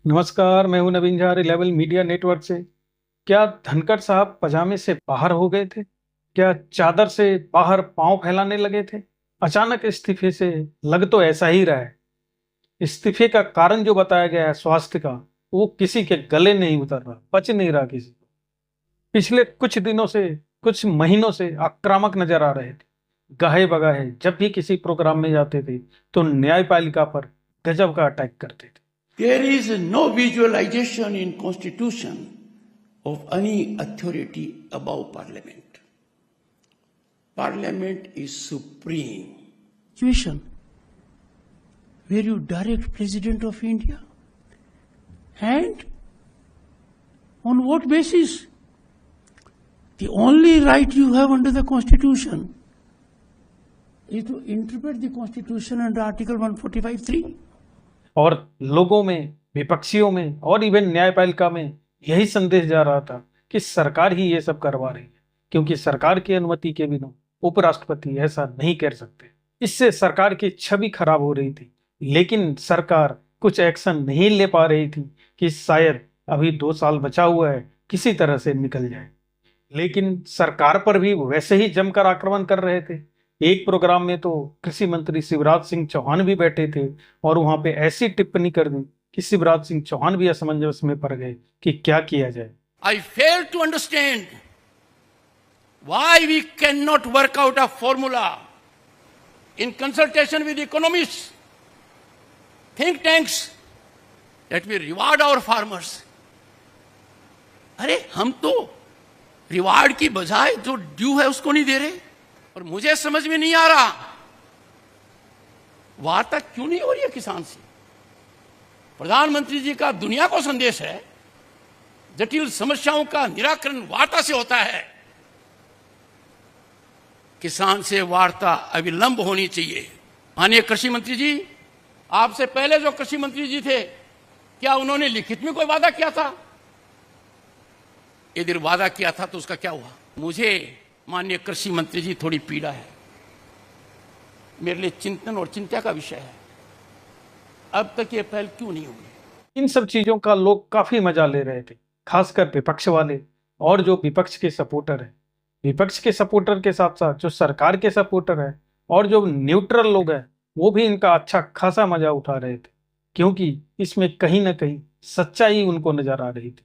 नमस्कार, मैं हूं नवीन झा रिलायबल मीडिया नेटवर्क से। क्या धनखड़ साहब पजामे से बाहर हो गए थे? क्या चादर से बाहर पांव फैलाने लगे थे? अचानक इस्तीफे से लग तो ऐसा ही रहा है। इस्तीफे का कारण जो बताया गया है स्वास्थ्य का, वो किसी के गले नहीं उतर रहा, पच नहीं रहा किसी को। पिछले कुछ दिनों से, कुछ महीनों से आक्रामक नजर आ रहे थे। गाहे बगाहे जब भी किसी प्रोग्राम में जाते थे तो न्यायपालिका पर गजब का अटैक करते थे। There is no visualization in Constitution of any authority above Parliament. Parliament is supreme. Situation where you direct President of India, and on what basis? The only right you have under the Constitution is to interpret the Constitution under Article 145(3). और लोगों में, विपक्षियों में और even न्यायपालिका में यही संदेश जा रहा था कि सरकार ही ये सब करवा रही है, क्योंकि सरकार की अनुमति के बिना उपराष्ट्रपति ऐसा नहीं कर सकते। इससे सरकार की छवि खराब हो रही थी, लेकिन सरकार कुछ एक्शन नहीं ले पा रही थी कि शायद अभी 2 साल बचा हुआ है, किसी तरह से निकल जाए। लेकिन सरकार पर भी वैसे ही जमकर आक्रमण कर रहे थे। एक प्रोग्राम में तो कृषि मंत्री शिवराज सिंह चौहान भी बैठे थे और वहां पे ऐसी टिप्पणी कर दी कि शिवराज सिंह चौहान भी असमंजस में पड़ गए कि क्या किया जाए। I fail to understand why we cannot work out a formula in consultation with economists, think tanks, that we reward our farmers. अरे हम तो रिवार्ड की बजाय जो ड्यू है उसको नहीं दे रहे। और मुझे समझ में नहीं आ रहा वार्ता क्यों नहीं हो रही है किसान से। प्रधानमंत्री जी का दुनिया को संदेश है, जटिल समस्याओं का निराकरण वार्ता से होता है। किसान से वार्ता अविलंब होनी चाहिए। माननीय कृषि मंत्री जी, आपसे पहले जो कृषि मंत्री जी थे, क्या उन्होंने लिखित में कोई वादा किया था? यदि वादा किया था तो उसका क्या हुआ? मुझे माननीय कृषि मंत्री जी थोड़ी पीड़ा है, मेरे लिए चिंतन और चिंता का विषय है। अब तक ये पहल क्यों नहीं हुई? इन सब चीजों का लोग काफी मजा ले रहे थे, खासकर विपक्ष वाले और जो विपक्ष के सपोर्टर है। विपक्ष के सपोर्टर के साथ साथ जो सरकार के सपोर्टर है और जो न्यूट्रल लोग हैं, वो भी इनका अच्छा खासा मजा उठा रहे थे, क्योंकि इसमें कहीं ना कहीं सच्चाई उनको नजर आ रही थी।